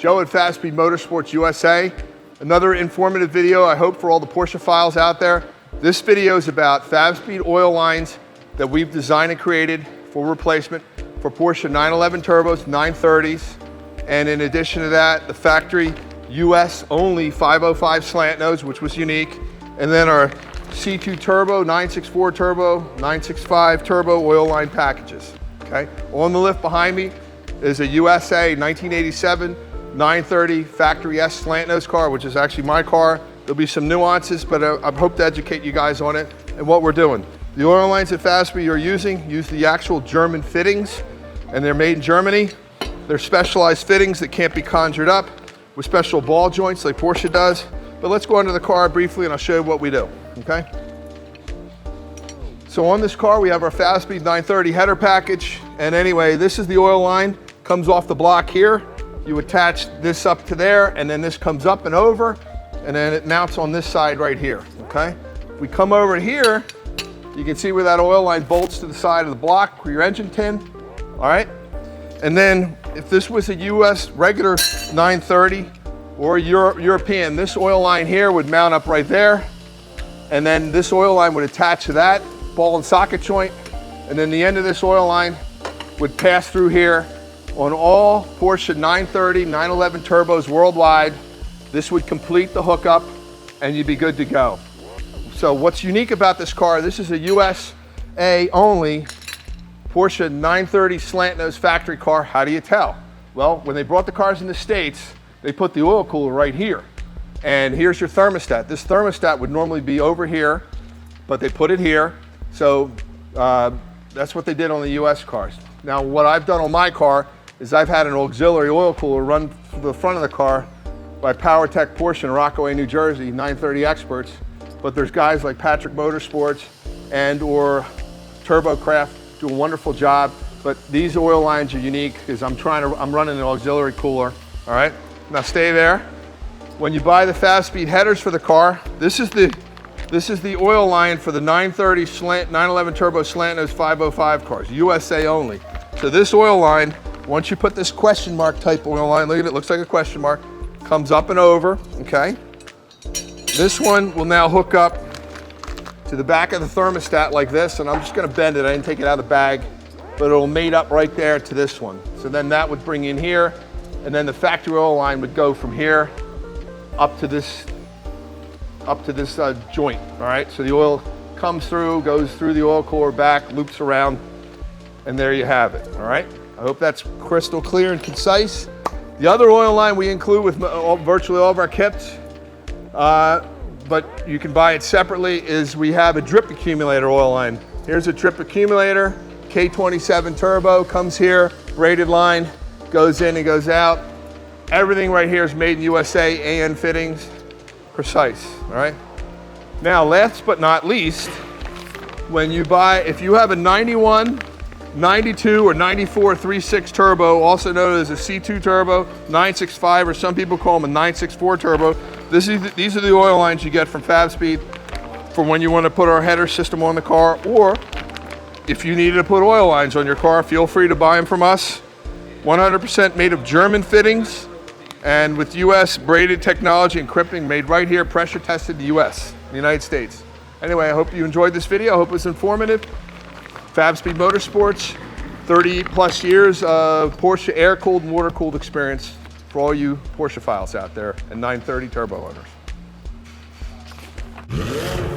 Joe at Fabspeed Motorsports USA. Another informative video, I hope, for all the Porsche files out there. This video is about Fabspeed oil lines that we've designed and created for replacement for Porsche 911 turbos, 930s, and in addition to that, the factory US only 505 slant nose, which was unique, and then our C2 turbo, 964 turbo, 965 turbo oil line packages. Okay, on the lift behind me is a USA 1987 930 factory S slant nose car, which is actually my car. There'll be some nuances, but I hope to educate you guys on it and what we're doing. The oil lines that Fabspeed are using use the actual German fittings, and they're made in Germany. They're specialized fittings that can't be conjured up with special ball joints like Porsche does. But let's go under the car briefly and I'll show you what we do, okay? So on this car, we have our Fabspeed 930 header package. And anyway, this is the oil line, comes off the block here. You attach this up to there, and then this comes up and over, and then it mounts on this side right here, okay? If we come over here, you can see where that oil line bolts to the side of the block for your engine tin, all right? And then if this was a US regular 930 or European, this oil line here would mount up right there, and then this oil line would attach to that ball and socket joint, and then the end of this oil line would pass through here. On all Porsche 930, 911 turbos worldwide, this would complete the hookup and you'd be good to go. So what's unique about this car, this is a USA only Porsche 930 slant nose factory car. How do you tell? Well, when they brought the cars in the States, they put the oil cooler right here. And here's your thermostat. This thermostat would normally be over here, but they put it here. So that's what they did on the US cars. Now what I've done on my car is I've had an auxiliary oil cooler run to the front of the car by PowerTech Porsche in Rockaway, New Jersey, 930 experts. But there's guys like Patrick Motorsports and or TurboCraft do a wonderful job. But these oil lines are unique because I'm running an auxiliary cooler, all right? Now stay there. When you buy the Fabspeed headers for the car, this is the oil line for the 930 911 turbo slant nose 505 cars, USA only. So this oil line, once you put this question mark type oil line, look at it, looks like a question mark, comes up and over, okay? This one will now hook up to the back of the thermostat like this, and I'm just gonna bend it. I didn't take it out of the bag, but it'll mate up right there to this one. So then that would bring in here, and then the factory oil line would go from here up to this joint, all right? So the oil comes through, goes through the oil cooler back, loops around, and there you have it, all right? I hope that's crystal clear and concise. The other oil line we include with virtually all of our kits, but you can buy it separately, is we have a drip accumulator oil line. Here's a drip accumulator, K27 turbo, comes here, braided line, goes in and goes out. Everything right here is made in USA, AN fittings, precise, all right? Now, last but not least, when you buy, if you have a 91, 92 or 94 3.6 turbo, also known as a C2 turbo, 965, or some people call them a 964 turbo. These are the oil lines you get from Fabspeed for when you want to put our header system on the car, or if you needed to put oil lines on your car, feel free to buy them from us. 100% made of German fittings and with US braided technology and crimping, made right here, pressure tested in the US, the United States. Anyway, I hope you enjoyed this video. I hope it was informative. Fabspeed Motorsports, 30 plus years of Porsche air-cooled and water-cooled experience for all you Porsche files out there and 930 turbo owners.